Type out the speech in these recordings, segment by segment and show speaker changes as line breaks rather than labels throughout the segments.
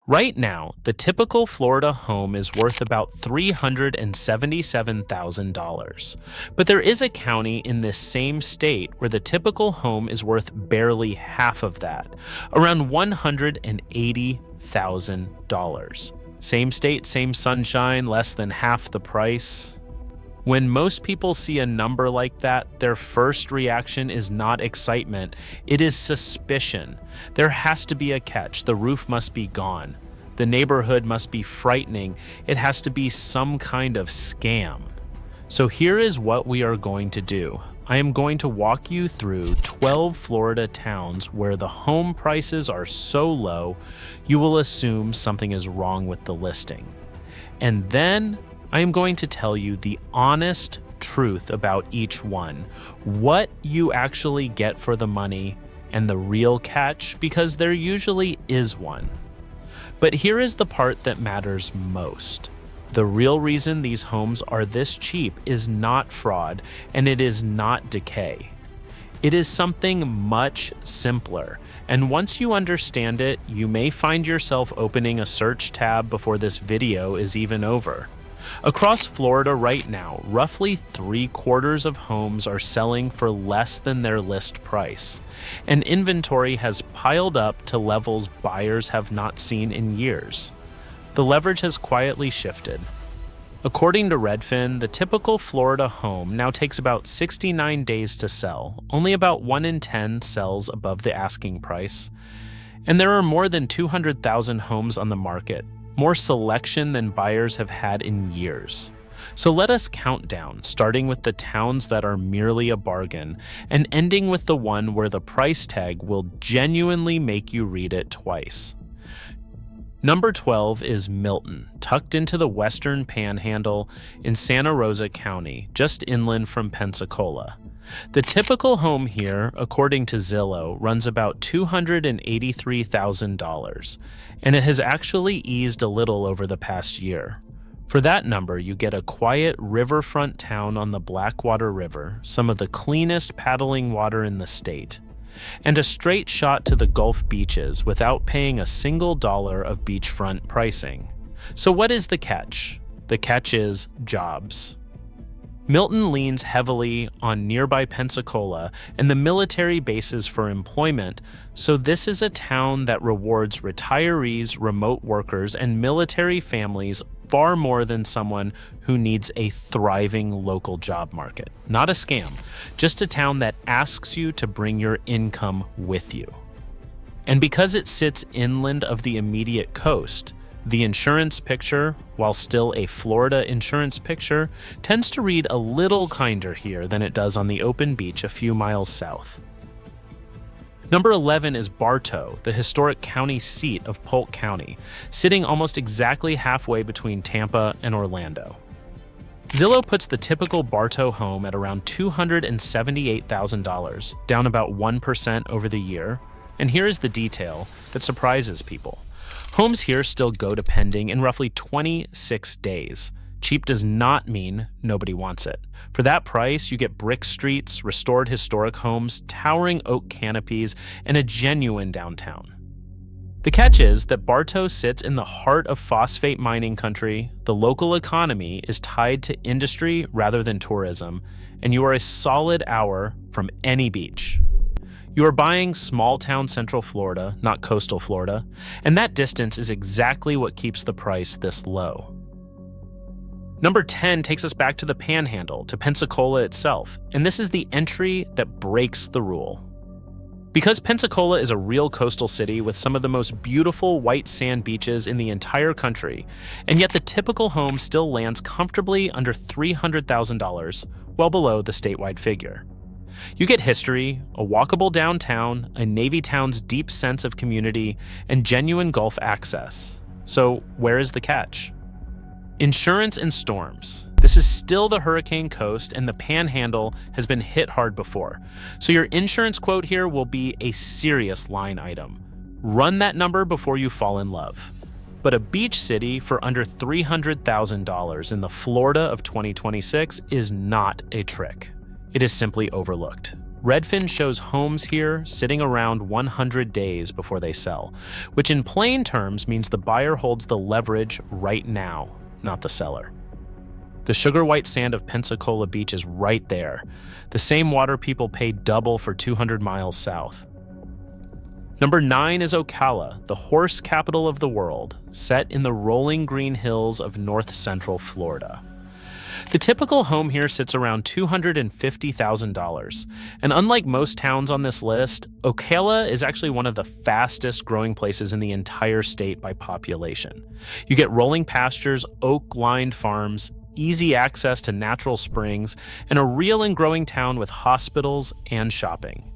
Right now, the typical Florida home is worth about $377,000. But there is a county in this same state where the typical home is worth barely half of that, around $180,000. Same state, same sunshine, less than half the price. When most people see a number like that, their first reaction is not excitement, it is suspicion. There has to be a catch. The roof must be gone. The neighborhood must be frightening. It has to be some kind of scam. So here is what we are going to do. I am going to walk you through 12 Florida towns where the home prices are so low, you will assume something is wrong with the listing. And then I am going to tell you the honest truth about each one, what you actually get for the money, and the real catch, because there usually is one. But here is the part that matters most. The real reason these homes are this cheap is not fraud, and it is not decay. It is something much simpler, and once you understand it, you may find yourself opening a search tab before this video is even over. Across Florida right now, roughly 3/4 of homes are selling for less than their list price, and inventory has piled up to levels buyers have not seen in years. The leverage has quietly shifted. According to Redfin, the typical Florida home now takes about 69 days to sell. Only about 1 in 10 sells above the asking price. And there are more than 200,000 homes on the market, more selection than buyers have had in years. So let us count down, starting with the towns that are merely a bargain, and ending with the one where the price tag will genuinely make you read it twice. Number 12 is Milton, tucked into the western Panhandle in Santa Rosa County, just inland from Pensacola. The typical home here, according to Zillow, runs about $283,000, and it has actually eased a little over the past year. For that number, you get a quiet riverfront town on the Blackwater River, some of the cleanest paddling water in the state, and a straight shot to the Gulf beaches without paying a single dollar of beachfront pricing. So what is the catch? The catch is jobs. Milton leans heavily on nearby Pensacola and the military bases for employment, so this is a town that rewards retirees, remote workers, and military families far more than someone who needs a thriving local job market. Not a scam, just a town that asks you to bring your income with you. And because it sits inland of the immediate coast, the insurance picture, while still a Florida insurance picture, tends to read a little kinder here than it does on the open beach a few miles south. Number 11 is Bartow, the historic county seat of Polk County, sitting almost exactly halfway between Tampa and Orlando. Zillow puts the typical Bartow home at around $278,000, down about 1% over the year, and here is the detail that surprises people. Homes here still go to pending in roughly 26 days. Cheap does not mean nobody wants it. For that price, you get brick streets, restored historic homes, towering oak canopies, and a genuine downtown. The catch is that Bartow sits in the heart of phosphate mining country, the local economy is tied to industry rather than tourism, and you are a solid hour from any beach. You are buying small-town Central Florida, not coastal Florida, and that distance is exactly what keeps the price this low. Number 10 takes us back to the Panhandle, to Pensacola itself, and this is the entry that breaks the rule. Because Pensacola is a real coastal city with some of the most beautiful white sand beaches in the entire country, and yet the typical home still lands comfortably under $300,000, well below the statewide figure. You get history, a walkable downtown, a Navy town's deep sense of community, and genuine Gulf access. So where is the catch? Insurance and storms. This is still the Hurricane Coast, and the Panhandle has been hit hard before. So your insurance quote here will be a serious line item. Run that number before you fall in love. But a beach city for under $300,000 in the Florida of 2026 is not a trick. It is simply overlooked. Redfin shows homes here sitting around 100 days before they sell, which in plain terms means the buyer holds the leverage right now, not the seller. The sugar white sand of Pensacola Beach is right there, the same water people pay double for 200 miles south. Number 9 is Ocala, the horse capital of the world, set in the rolling green hills of north-central Florida. The typical home here sits around $250,000, and unlike most towns on this list, Ocala is actually one of the fastest growing places in the entire state by population. You get rolling pastures, oak-lined farms, easy access to natural springs, and a real and growing town with hospitals and shopping.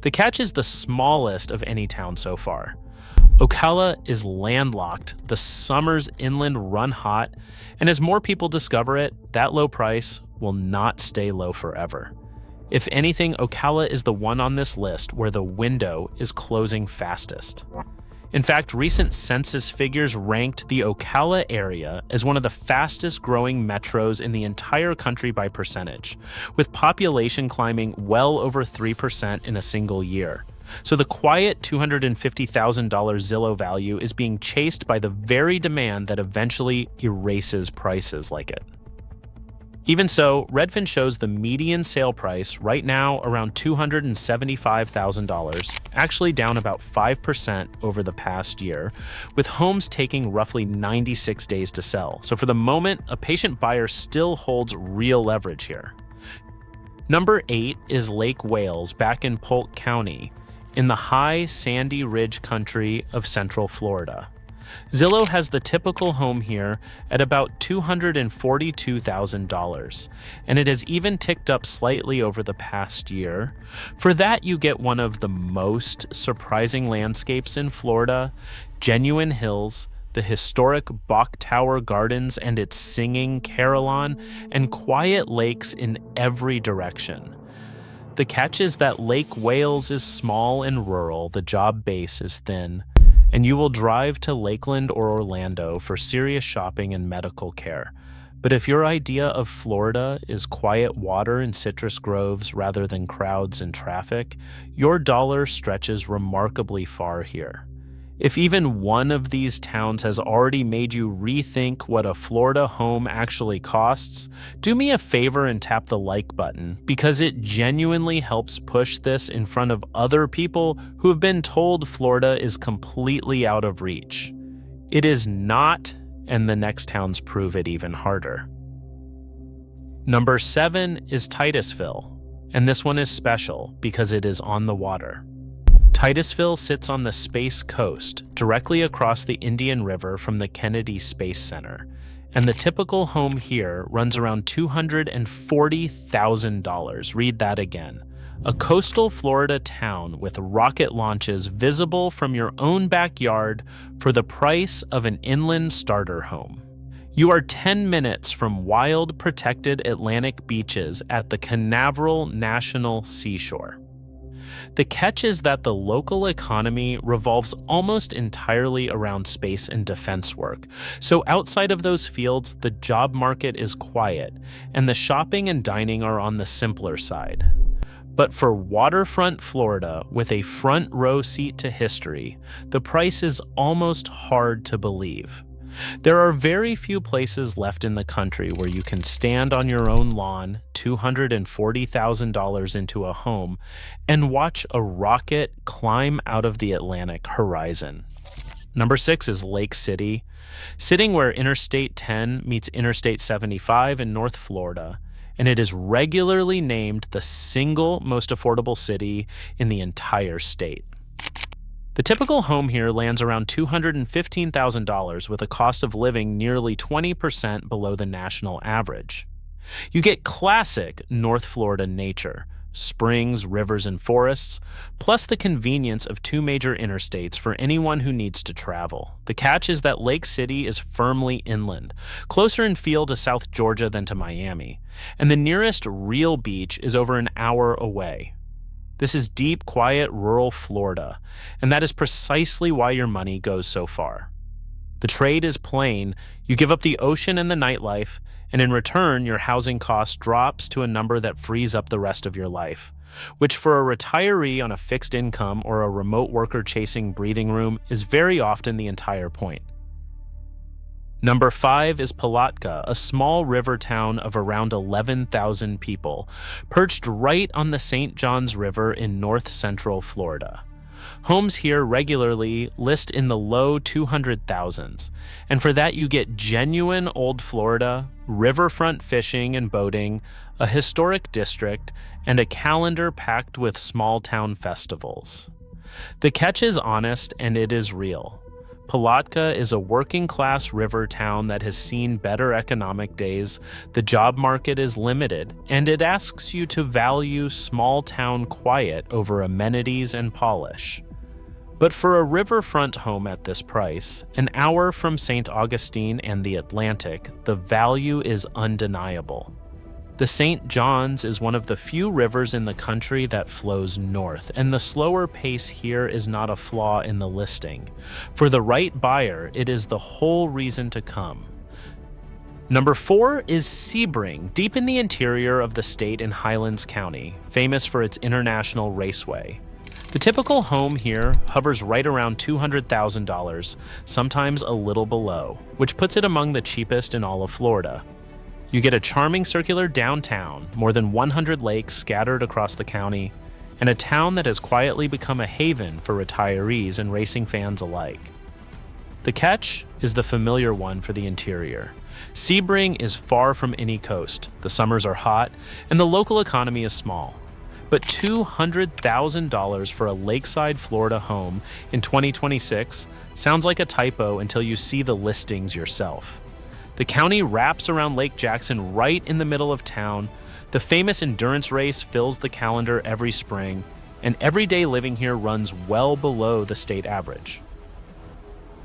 The catch is the smallest of any town so far. Ocala is landlocked, the summers inland run hot, and as more people discover it, that low price will not stay low forever. If anything, Ocala is the one on this list where the window is closing fastest. In fact, recent census figures ranked the Ocala area as one of the fastest growing metros in the entire country by percentage, with population climbing well over 3% in a single year. So the quiet $250,000 Zillow value is being chased by the very demand that eventually erases prices like it. Even so, Redfin shows the median sale price right now around $275,000, actually down about 5% over the past year, with homes taking roughly 96 days to sell. So for the moment, a patient buyer still holds real leverage here. Number 8 is Lake Wales back in Polk County, in the high sandy ridge country of central Florida. Zillow has the typical home here at about $242,000, and it has even ticked up slightly over the past year. For that, you get one of the most surprising landscapes in Florida, genuine hills, the historic Bok Tower Gardens and its singing Carillon, and quiet lakes in every direction. The catch is that Lake Wales is small and rural, the job base is thin, and you will drive to Lakeland or Orlando for serious shopping and medical care. But if your idea of Florida is quiet water and citrus groves rather than crowds and traffic, your dollar stretches remarkably far here. If even one of these towns has already made you rethink what a Florida home actually costs, do me a favor and tap the like button, because it genuinely helps push this in front of other people who have been told Florida is completely out of reach. It is not, and the next towns prove it even harder. Number 7 is Titusville, and this one is special because it is on the water. Titusville sits on the Space Coast, directly across the Indian River from the Kennedy Space Center, and the typical home here runs around $240,000. Read that again. A coastal Florida town with rocket launches visible from your own backyard for the price of an inland starter home. You are 10 minutes from wild, protected Atlantic beaches at the Canaveral National Seashore. The catch is that the local economy revolves almost entirely around space and defense work. So outside of those fields, the job market is quiet, and the shopping and dining are on the simpler side. But for waterfront Florida, with a front row seat to history, the price is almost hard to believe. There are very few places left in the country where you can stand on your own lawn, $240,000 into a home, and watch a rocket climb out of the Atlantic horizon. Number 6 is Lake City, sitting where Interstate 10 meets Interstate 75 in North Florida, and it is regularly named the single most affordable city in the entire state. The typical home here lands around $215,000 with a cost of living nearly 20% below the national average. You get classic North Florida nature, springs, rivers, and forests, plus the convenience of 2 major interstates for anyone who needs to travel. The catch is that Lake City is firmly inland, closer in feel to South Georgia than to Miami, and the nearest real beach is over an hour away. This is deep, quiet, rural Florida, and that is precisely why your money goes so far. The trade is plain. You give up the ocean and the nightlife, and in return, your housing cost drops to a number that frees up the rest of your life. which for a retiree on a fixed income or a remote worker chasing breathing room is very often the entire point. Number 5 is Palatka, a small river town of around 11,000 people, perched right on the St. Johns River in north-central Florida. Homes here regularly list in the low 200,000s, and for that you get genuine old Florida, riverfront fishing and boating, a historic district, and a calendar packed with small-town festivals. The catch is honest and it is real. Palatka is a working-class river town that has seen better economic days, the job market is limited, and it asks you to value small-town quiet over amenities and polish. But for a riverfront home at this price, an hour from St. Augustine and the Atlantic, the value is undeniable. The St. Johns is one of the few rivers in the country that flows north, and the slower pace here is not a flaw in the listing. For the right buyer, it is the whole reason to come. Number 4 is Sebring, deep in the interior of the state in Highlands County, famous for its international raceway. The typical home here hovers right around $200,000, sometimes a little below, which puts it among the cheapest in all of Florida. You get a charming circular downtown, more than 100 lakes scattered across the county, and a town that has quietly become a haven for retirees and racing fans alike. The catch is the familiar one for the interior. Sebring is far from any coast, the summers are hot, and the local economy is small. But $200,000 for a lakeside Florida home in 2026 sounds like a typo until you see the listings yourself. The county wraps around Lake Jackson right in the middle of town. The famous endurance race fills the calendar every spring, and everyday living here runs well below the state average.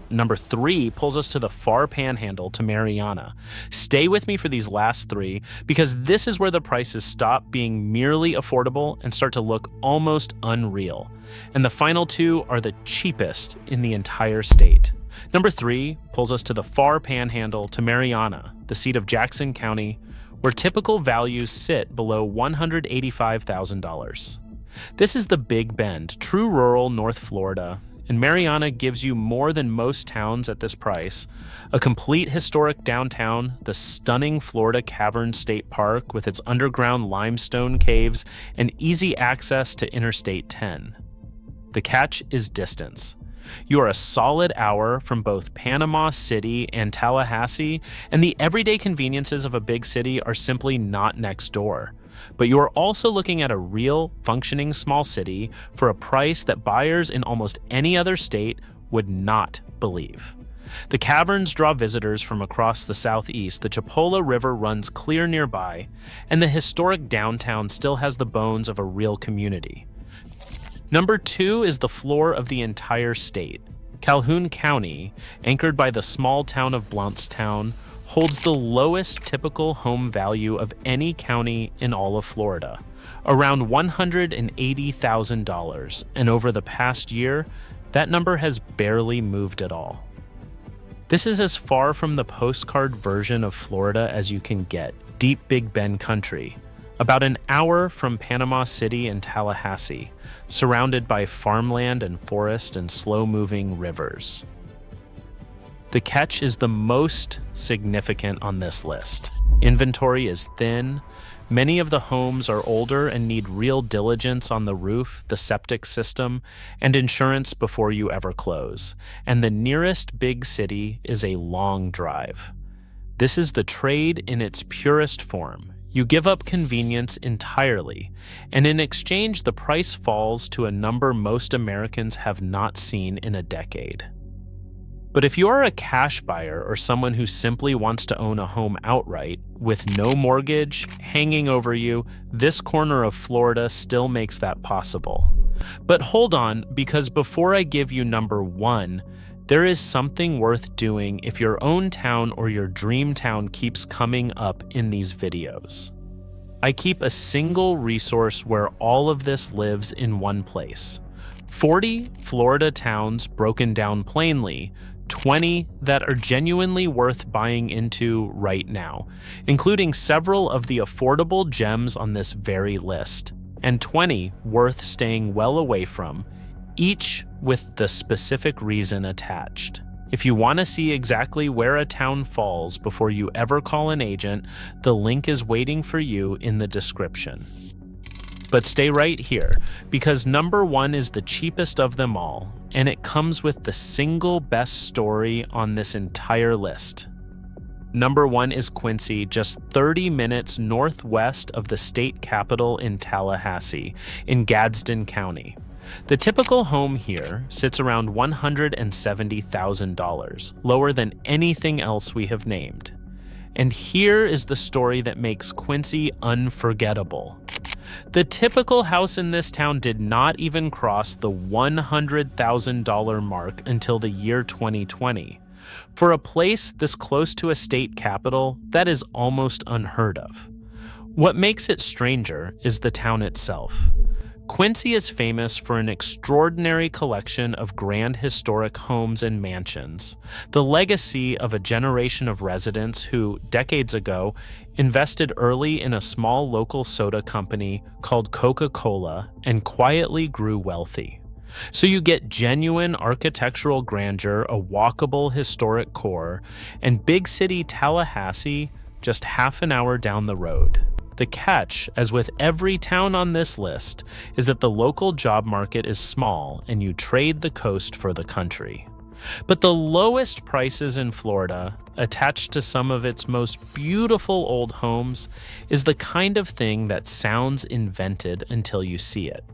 Number 3 pulls us to the far Panhandle to Mariana. Stay with me for these last 3 because this is where the prices stop being merely affordable and start to look almost unreal. And the final 2 are the cheapest in the entire state. Number 3 pulls us to the far Panhandle to Mariana, the seat of Jackson County, where typical values sit below $185,000. This is the Big Bend, true rural North Florida, and Mariana gives you more than most towns at this price: a complete historic downtown, the stunning Florida Cavern State Park with its underground limestone caves, and easy access to Interstate 10. The catch is distance. You are a solid hour from both Panama City and Tallahassee, and the everyday conveniences of a big city are simply not next door. But you are also looking at a real, functioning small city for a price that buyers in almost any other state would not believe. The caverns draw visitors from across the southeast, the Chipola River runs clear nearby, and the historic downtown still has the bones of a real community. Number 2 is the floor of the entire state. Calhoun County, anchored by the small town of Blountstown, holds the lowest typical home value of any county in all of Florida, around $180,000, and over the past year, that number has barely moved at all. This is as far from the postcard version of Florida as you can get, deep Big Bend country, about an hour from Panama City and Tallahassee, surrounded by farmland and forest and slow-moving rivers. The catch is the most significant on this list. Inventory is thin, many of the homes are older and need real diligence on the roof, the septic system, and insurance before you ever close, and the nearest big city is a long drive. This is the trade in its purest form. You give up convenience entirely, and in exchange the price falls to a number most Americans have not seen in a decade. But if you are a cash buyer or someone who simply wants to own a home outright, with no mortgage hanging over you, this corner of Florida still makes that possible. But hold on, because before I give you number 1, there is something worth doing if your own town or your dream town keeps coming up in these videos. I keep a single resource where all of this lives in one place. 40 Florida towns broken down plainly, 20 that are genuinely worth buying into right now, including several of the affordable gems on this very list. and 20 worth staying well away from, each with the specific reason attached. If you want to see exactly where a town falls before you ever call an agent, the link is waiting for you in the description. But stay right here, because number 1 is the cheapest of them all, and it comes with the single best story on this entire list. Number 1 is Quincy, just 30 minutes northwest of the state capital in Tallahassee, in Gadsden County. The typical home here sits around $170,000, lower than anything else we have named. And here is the story that makes Quincy unforgettable. The typical house in this town did not even cross the $100,000 mark until the year 2020. For a place this close to a state capital, that is almost unheard of. What makes it stranger is the town itself. Quincy is famous for an extraordinary collection of grand historic homes and mansions, the legacy of a generation of residents who, decades ago, invested early in a small local soda company called Coca-Cola and quietly grew wealthy. So you get genuine architectural grandeur, a walkable historic core, and big city Tallahassee just half an hour down the road. The catch, as with every town on this list, is that the local job market is small and you trade the coast for the country. But the lowest prices in Florida, attached to some of its most beautiful old homes, is the kind of thing that sounds invented until you see it.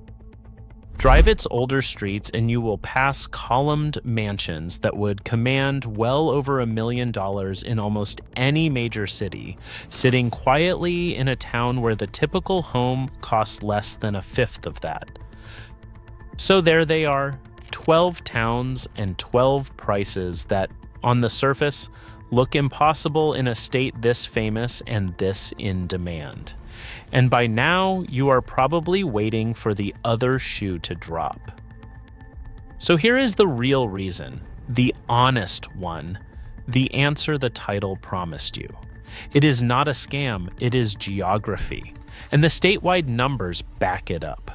Drive its older streets and you will pass columned mansions that would command well over $1 million in almost any major city, sitting quietly in a town where the typical home costs less than a fifth of that. So there they are, 12 towns and 12 prices that, on the surface, look impossible in a state this famous and this in demand. And by now, you are probably waiting for the other shoe to drop. So here is the real reason, the honest one, the answer the title promised you. It is not a scam, it is geography, and the statewide numbers back it up.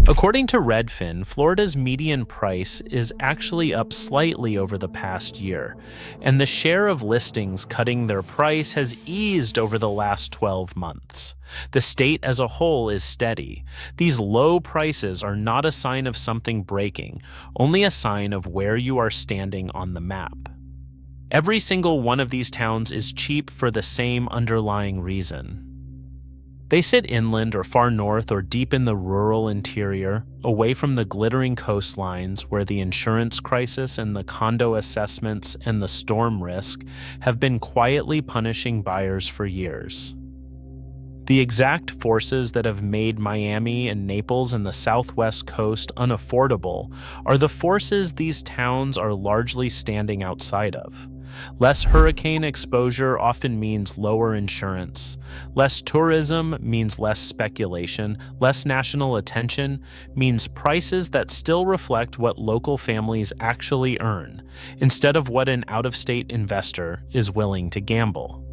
According to Redfin, Florida's median price is actually up slightly over the past year, and the share of listings cutting their price has eased over the last 12 months. The state as a whole is steady. These low prices are not a sign of something breaking, only a sign of where you are standing on the map. Every single one of these towns is cheap for the same underlying reason. They sit inland or far north or deep in the rural interior, away from the glittering coastlines where the insurance crisis and the condo assessments and the storm risk have been quietly punishing buyers for years. The exact forces that have made Miami and Naples and the southwest coast unaffordable are the forces these towns are largely standing outside of. Less hurricane exposure often means lower insurance. Less tourism means less speculation. Less national attention means prices that still reflect what local families actually earn, instead of what an out-of-state investor is willing to gamble.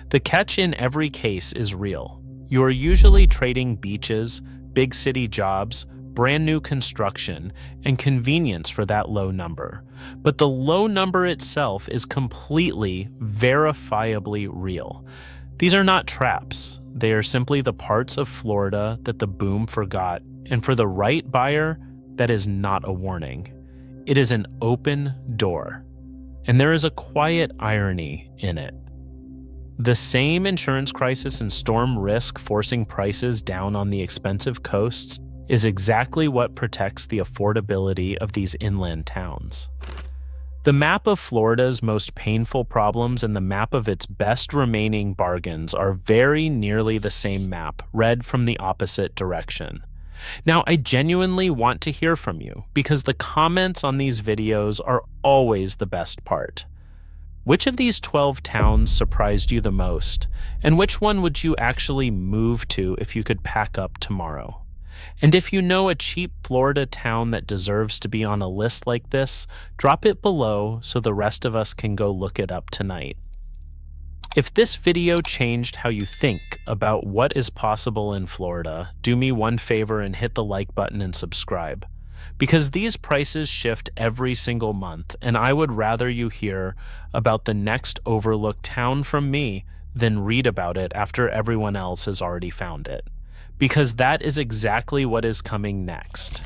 The catch in every case is real. You are usually trading beaches, big city jobs, brand new construction, and convenience for that low number. But the low number itself is completely, verifiably real. These are not traps. They are simply the parts of Florida that the boom forgot, and for the right buyer, that is not a warning. It is an open door. And there is a quiet irony in it. The same insurance crisis and storm risk forcing prices down on the expensive coasts is exactly what protects the affordability of these inland towns. The map of Florida's most painful problems and the map of its best remaining bargains are very nearly the same map, read from the opposite direction. Now, I genuinely want to hear from you, because the comments on these videos are always the best part. Which of these 12 towns surprised you the most, and which one would you actually move to if you could pack up tomorrow? And if you know a cheap Florida town that deserves to be on a list like this, drop it below so the rest of us can go look it up tonight. If this video changed how you think about what is possible in Florida, do me one favor and hit the like button and subscribe. Because these prices shift every single month, and I would rather you hear about the next overlooked town from me than read about it after everyone else has already found it. Because that is exactly what is coming next.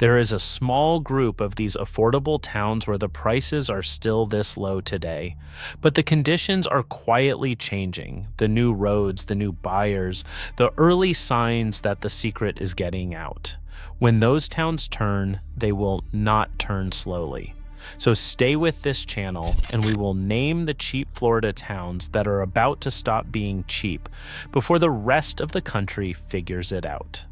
There is a small group of these affordable towns where the prices are still this low today, but the conditions are quietly changing. The new roads, the new buyers, the early signs that the secret is getting out. When those towns turn, they will not turn slowly. So stay with this channel and we will name the cheap Florida towns that are about to stop being cheap before the rest of the country figures it out.